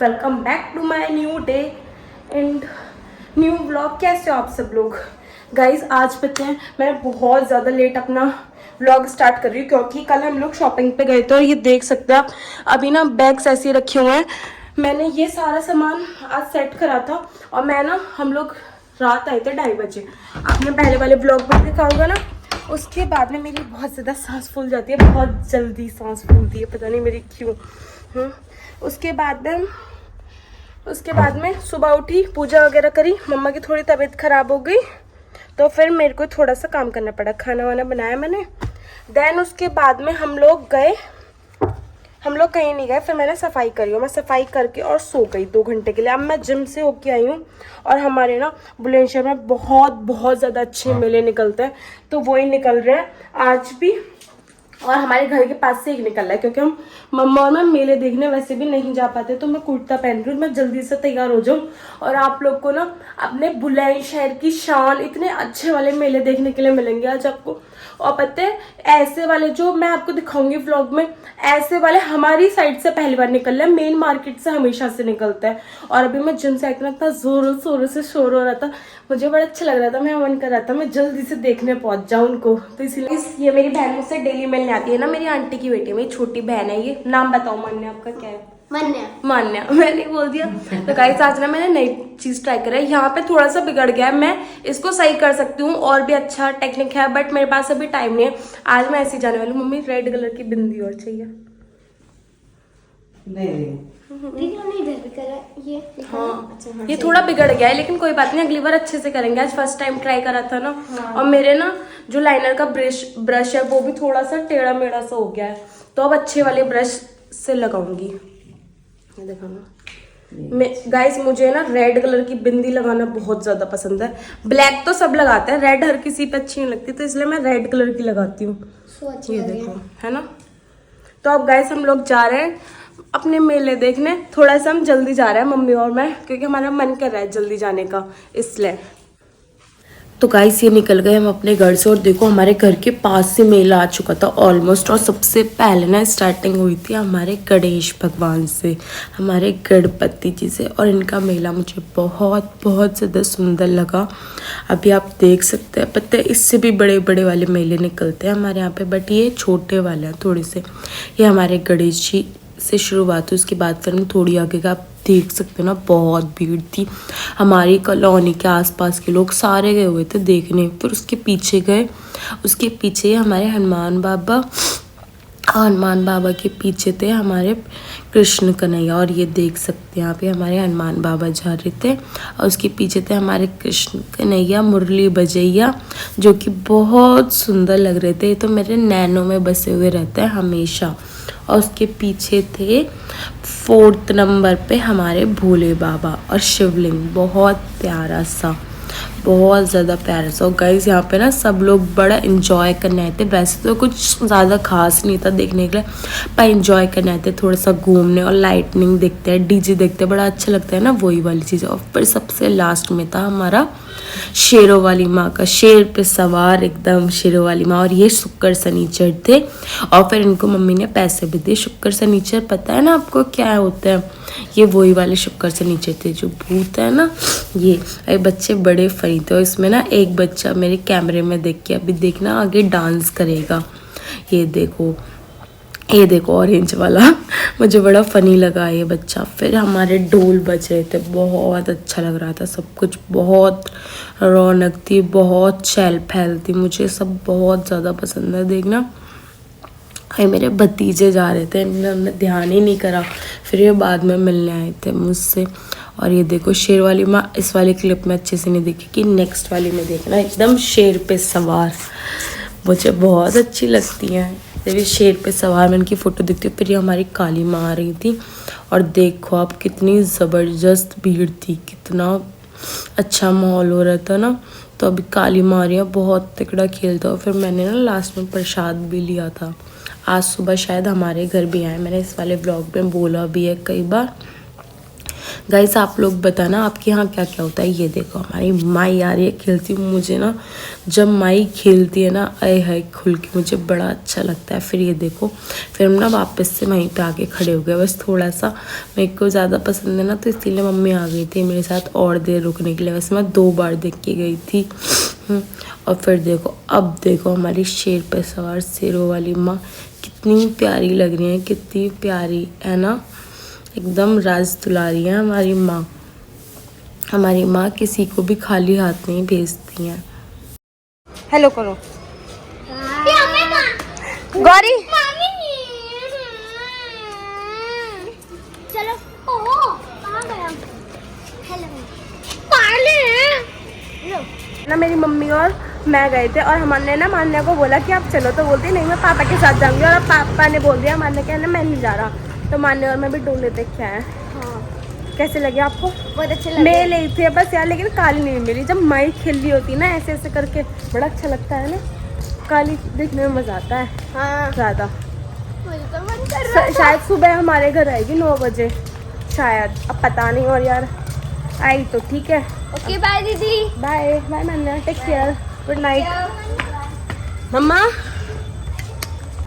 Welcome back to my new day and new vlog. कैसे हो आप सब लोग? गाइज आज पता है मैं बहुत ज़्यादा लेट अपना व्लॉग स्टार्ट कर रही हूँ क्योंकि कल हम लोग शॉपिंग पे गए थे और ये देख सकते हैं आप अभी ना बैग्स ऐसे रखे हुए हैं। मैंने ये सारा सामान आज सेट करा था और मैं ना हम लोग रात आए थे 2:30 बजे। आपने पहले वाले ब्लॉग में देखा होगा ना। उसके बाद में मेरी बहुत ज़्यादा सांस फूल जाती है, बहुत जल्दी सांस फूलती है, पता नहीं मेरी क्यों। उसके बाद में सुबह उठी, पूजा वगैरह करी, मम्मा की थोड़ी तबीयत ख़राब हो गई तो फिर मेरे को थोड़ा सा काम करना पड़ा, खाना वाना बनाया मैंने। देन उसके बाद में हम लोग कहीं नहीं गए, फिर मैंने सफाई करी और मैं सफाई करके और सो गई 2 घंटे के लिए। अब मैं जिम से होके आई हूँ और हमारे ना बुलंदशहर में बहुत ज़्यादा अच्छे मेले निकलते हैं, तो वही निकल रहे हैं आज भी और हमारे घर के पास से एक निकल रहा है क्योंकि हम मम्मा और मैं मेले देखने वैसे भी नहीं जा पाते, तो मैं कुर्ता पहन रही हूँ, मैं जल्दी से तैयार हो जाऊँ और आप लोग को ना अपने बुलंदशहर की शान इतने अच्छे वाले मेले देखने के लिए मिलेंगे आज आपको। और पता है ऐसे वाले जो मैं आपको दिखाऊंगी व्लॉग में, ऐसे वाले हमारी साइड से पहली बार निकल रहे हैं, मेन मार्केट से हमेशा से निकलता है। और अभी मैं जिम से आई इतना जोरों शोरों से शोर हो रहा था, मुझे बड़ा अच्छा लग रहा था, मैं मन कर रहा था मैं जल्दी से देखने पहुंच जाऊँ उनको। तो इसलिए ये मेरी बहन मुझसे डेली मिलने आती है ना, मेरी आंटी की बेटी, मेरी छोटी बहन है ये। नाम बताओ मान्या, आपका क्या है? मान्या मैंने बोल दिया। तो गाइस आज ना मैंने नई चीज ट्राई करा है, यहाँ पे थोड़ा सा बिगड़ गया है, मैं इसको सही कर सकती हूँ और भी अच्छा टेक्निक है, बट मेरे पास अभी टाइम नहीं है। आज मैं ऐसे जाने वाली हूँ। मम्मी रेड कलर की बिंदी और चाहिए। ये थोड़ा बिगड़ गया है लेकिन कोई बात नहीं, अगली बार अच्छे से करेंगे। आज फर्स्ट टाइम ट्राई करा था ना। और मेरे ना जो लाइनर का ब्रश है वो भी थोड़ा सा टेढ़ा मेढ़ा सा हो गया है, तो अब अच्छे वाले ब्रश से लगाऊंगी। देखो ना गाइस, मुझे ना रेड कलर की बिंदी लगाना बहुत ज्यादा पसंद है। ब्लैक तो सब लगाते हैं, रेड हर किसी पे अच्छी नहीं लगती, तो इसलिए मैं रेड कलर की लगाती हूँ। ये देखो है ना। तो अब गाइस हम लोग जा रहे हैं अपने मेले देखने। थोड़ा सा हम जल्दी जा रहे हैं मम्मी और मैं, क्योंकि हमारा मन कर रहा है जल्दी जाने का, इसलिए। तो गाइस ये निकल गए हम अपने घर से और देखो हमारे घर के पास से मेला आ चुका था ऑलमोस्ट। और सबसे पहले ना स्टार्टिंग हुई थी हमारे गणेश भगवान से, हमारे गणपति जी से, और इनका मेला मुझे बहुत ज़्यादा सुंदर लगा। अभी आप देख सकते हैं, पता है इससे भी बड़े बड़े वाले मेले निकलते हैं हमारे यहाँ पे, बट ये छोटे वाले हैं थोड़े से। ये हमारे गणेश जी से शुरुआत हुई, उसके बाद फिर हम थोड़ी आगे का आप देख सकते हो ना, बहुत भीड़ थी। हमारी कॉलोनी के आसपास के लोग सारे गए हुए थे देखने। फिर उसके पीछे गए, उसके पीछे हमारे हनुमान बाबा के पीछे थे हमारे कृष्ण कन्हैया। और ये देख सकते हैं यहाँ पे हमारे हनुमान बाबा जा रहे थे और उसके पीछे थे हमारे कृष्ण कन्हैया मुरली बजैया, जो कि बहुत सुंदर लग रहे थे। ये तो मेरे नैनों में बसे हुए रहते हैं हमेशा। और उसके पीछे थे 4th नंबर पे हमारे भोले बाबा और शिवलिंग, बहुत प्यारा सा, बहुत ज़्यादा प्यारा सा। और गाइस यहाँ पे ना सब लोग बड़ा एंजॉय करने आए थे। वैसे तो कुछ ज़्यादा खास नहीं था देखने के लिए, पर एंजॉय करने आए थे, थोड़ा सा घूमने और लाइटनिंग देखते हैं, डीजे देखते हैं, बड़ा अच्छा लगता है ना, वही वाली चीज़। और फिर सबसे लास्ट में था हमारा शेरों वाली माँ का, शेर पे सवार एकदम शेरों वाली माँ। और ये शुक्र शनिचर थे और फिर इनको मम्मी ने पैसे भी दिए। शुक्र शनिचर पता है ना आपको क्या होता है? ये वही वाले शुक्र शनिचर थे जो भूत है ना, ये बच्चे बड़े फनी थे। और इसमें ना एक बच्चा मेरे कैमरे में देख के अभी देखना आगे डांस करेगा। ये देखो ऑरेंज वाला, मुझे बड़ा फनी लगा ये बच्चा। फिर हमारे ढोल बज रहे थे, बहुत अच्छा लग रहा था सब कुछ, बहुत रौनक थी, बहुत चहल पहल थी। मुझे सब बहुत ज़्यादा पसंद है देखना। भाई मेरे भतीजे जा रहे थे, इन्होंने ध्यान ही नहीं करा, फिर ये बाद में मिलने आए थे मुझसे। और ये देखो शेर वाली माँ इस वाली क्लिप में अच्छे से नहीं दिखी, कि नेक्स्ट वाली में देखना, एकदम शेर पे सवार, मुझे बहुत अच्छी लगती हैं जब ये शेर पे सवार में इनकी फ़ोटो दिखती है। फिर ये हमारी काली माँ आ रही थी और देखो आप कितनी ज़बरदस्त भीड़ थी, कितना अच्छा माहौल हो रहा था ना। तो अभी काली माँ आ रही है, बहुत तगड़ा खेलता। और फिर मैंने ना लास्ट में प्रसाद भी लिया था। आज सुबह शायद हमारे घर भी आए, मैंने इस वाले ब्लॉग में बोला भी है कई बार। गाइस आप लोग बताना आपके यहाँ क्या क्या होता है। ये देखो हमारी माई आ रही है खेलती हूँ। मुझे ना जब माई खेलती है ना, आए हाय खुल के, मुझे बड़ा अच्छा लगता है। फिर ये देखो, फिर हम ना वापस से वहीं पे आके खड़े हो गए। बस थोड़ा सा मेरे को ज़्यादा पसंद है ना, तो इसीलिए मम्मी आ गई थी मेरे साथ और देर रुकने के लिए। वैसे मैं 2 बार देख के गई थी। और फिर देखो, अब देखो हमारी शेर पे सवार शेरों वाली माँ कितनी प्यारी लग रही है, कितनी प्यारी है ना, एकदम राज दुलारी है हमारी माँ। हमारी माँ किसी को भी खाली हाथ नहीं भेजती हैं। हेलो करो गौरी। चलो कहाँ गया? ना मेरी मम्मी और मैं गए थे और हमने ना मान्या को बोला कि आप चलो, तो बोलती नहीं मैं पापा के साथ जाऊंगी। और अब पापा ने बोल दिया, मान्या कहना मैं नहीं जा रहा। तो मान्या और मैं भी डोले देख के आए। हाँ कैसे लगे आपको? बहुत अच्छे लगे। मैं ली थी बस यार, लेकिन काली नहीं मिली। जब माई खेल रही होती ना ऐसे ऐसे करके, बड़ा अच्छा लगता है ना। काली देखने में मजा आता है हाँ ज्यादा। मुझे तो मन कर रहा था। शायद सुबह हमारे घर आएगी 9 बजे शायद, अब पता नहीं। और यार आई तो ठीक है। ओके बाय दीदी। बाय बाय मान्या, टेक केयर, गुड नाइट। मम्मा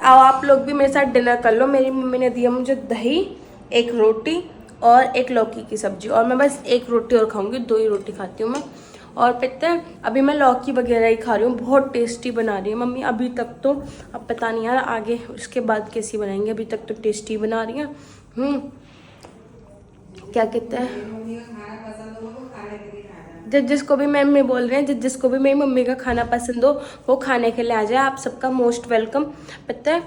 आओ आप लोग भी मेरे साथ डिनर कर लो। मेरी मम्मी ने दिया मुझे दही, 1 रोटी और 1 लौकी की सब्जी। और मैं बस 1 रोटी और खाऊंगी, 2 ही रोटी खाती हूँ मैं। और पता है अभी मैं लौकी वगैरह ही खा रही हूँ। बहुत टेस्टी बना रही है मम्मी अभी तक तो। अब पता नहीं यार आगे उसके बाद कैसी बनाएंगे, अभी तक तो टेस्टी बना रही हैं। क्या कहते हैं, जिसको भी मम्मी बोल रहे हैं, जिसको भी मेरी मम्मी का खाना पसंद हो वो खाने के लिए आ जाए। आप सबका मोस्ट वेलकम। पता है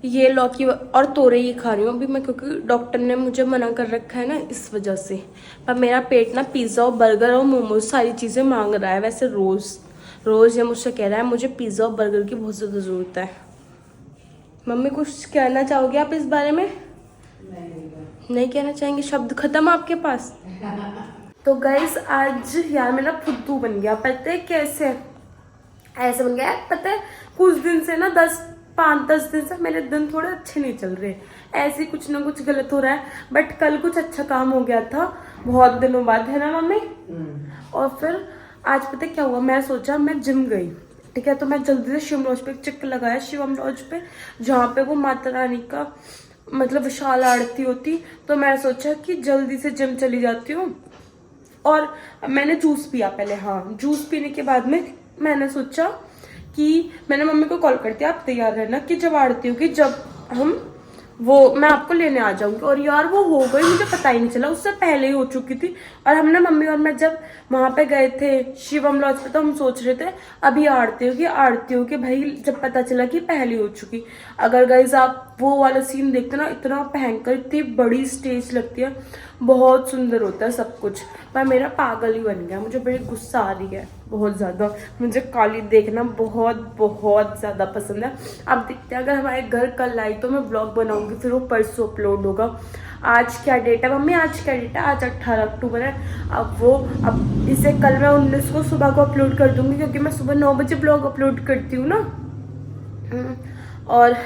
ये लौकी और तोरई ही खा रही हूँ अभी मैं, क्योंकि डॉक्टर ने मुझे मना कर रखा है ना, इस वजह से। पर मेरा पेट ना पिज़्ज़ा और बर्गर और मोमोज सारी चीज़ें मांग रहा है। वैसे रोज़ ये मुझसे कह रहा है मुझे पिज़्ज़ा और बर्गर की बहुत ज़्यादा ज़रूरत है। मम्मी कुछ कहना चाहोगे आप इस बारे में? नहीं कहना चाहेंगे? शब्द खत्म आपके पास? तो गाइस आज यार मेरा फुद्दू बन गया। पता है कैसे ऐसे बन गया? पता है कुछ दिन से ना 5-10 दिन से मेरे दिन थोड़े अच्छे नहीं चल रहे। ऐसे कुछ ना कुछ गलत हो रहा है। बट कल कुछ अच्छा काम हो गया था बहुत दिनों बाद, है ना मम्मी? और फिर आज पता है क्या हुआ, मैं सोचा मैं जिम गई, ठीक है। तो मैं जल्दी से शिवम लॉज पे एक चक्कर लगाया, शिवम लॉज पे, जहाँ पे वो माता रानी का मतलब विशाल आरती होती। तो मैं सोचा कि जल्दी से जिम चली जाती हूँ। और मैंने जूस पिया पहले। हाँ, जूस पीने के बाद में मैंने सोचा कि मैंने मम्मी को कॉल कर दिया, आप तैयार रहना कि जब आरती होगी, जब हम मैं आपको लेने आ जाऊंगी। और यार वो हो गई, मुझे पता ही नहीं चला, उससे पहले ही हो चुकी थी। और हमने मम्मी और मैं जब वहां पे गए थे शिवम लॉज पे, तो हम सोच रहे थे अभी आरती होगी भाई, जब पता चला कि पहले हो चुकी। अगर गाइस आप वो वाला सीन देखते ना, इतना भयंकर, इतनी बड़ी स्टेज लगती है, बहुत सुंदर होता है सब कुछ। पर मेरा पागल ही बन गया, मुझे बड़ी गुस्सा आ रही है बहुत ज़्यादा। मुझे काली देखना बहुत ज़्यादा पसंद है। अब देखते हैं, अगर हमारे घर कल आई तो मैं ब्लॉग बनाऊंगी, फिर वो परसों अपलोड होगा। आज क्या डेट है मम्मी? आज क्या डेट है? आज 18 अक्टूबर है। अब इसे कल मैं 19 को सुबह को अपलोड कर दूंगी, क्योंकि मैं सुबह 9 बजे ब्लॉग अपलोड करती हूँ ना। और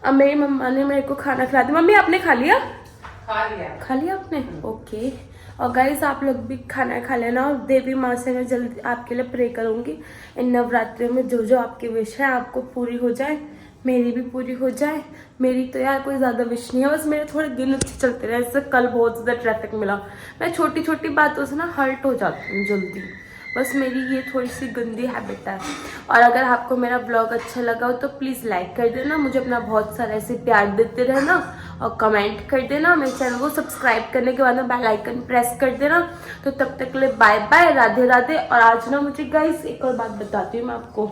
अब मेरी मम्मा ने मेरे को खाना खिला दिया। मम्मी आपने खा लिया? खा लिया आपने? ओके। और गाइस आप लोग भी खाना खा लेना। और देवी माँ से मैं जल्दी आपके लिए प्रे करूँगी इन नवरात्रियों में, जो जो आपकी विश है आपको पूरी हो जाए, मेरी भी पूरी हो जाए। मेरी तो यार कोई ज़्यादा विश नहीं है, बस मेरे थोड़े दिन अच्छे चलते रहे। जैसे कल बहुत ज़्यादा ट्रैफिक मिला, मैं छोटी छोटी बातों से ना हर्ट हो जाती हूँ जल्दी। बस मेरी ये थोड़ी सी गंदी हैबिट है। और अगर आपको मेरा ब्लॉग अच्छा लगा हो तो प्लीज़ लाइक कर देना, मुझे अपना बहुत सारा ऐसे प्यार देते रहना, और कमेंट कर देना। मेरे चैनल को सब्सक्राइब करने के बाद में बेल आइकन प्रेस कर देना। तो तब तक के लिए बाय बाय, राधे राधे। और आज ना मुझे गाइस एक और बात बताती हूँ मैं आपको,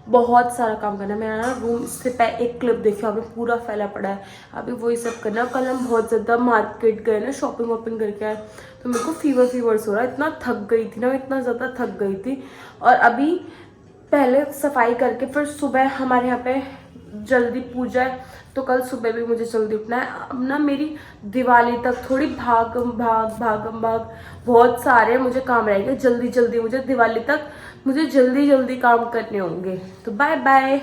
बहुत सारा काम करना है। मेरा ना रूम से एक क्लिप देखिए आपने, पूरा फैला पड़ा है, अभी वही सब करना। कल हम बहुत ज़्यादा मार्केट गए ना, शॉपिंग वॉपिंग करके आए, तो मेरे को फीवर्स हो रहा है। इतना थक गई थी ना, इतना ज़्यादा थक गई थी। और अभी पहले सफाई करके फिर सुबह हमारे यहाँ पे जल्दी पूजा है, तो कल सुबह भी मुझे जल्दी उठना है। अब ना मेरी दिवाली तक थोड़ी भागम भाग बहुत सारे मुझे काम रहेंगे। जल्दी मुझे दिवाली तक मुझे जल्दी काम करने होंगे। तो बाय बाय।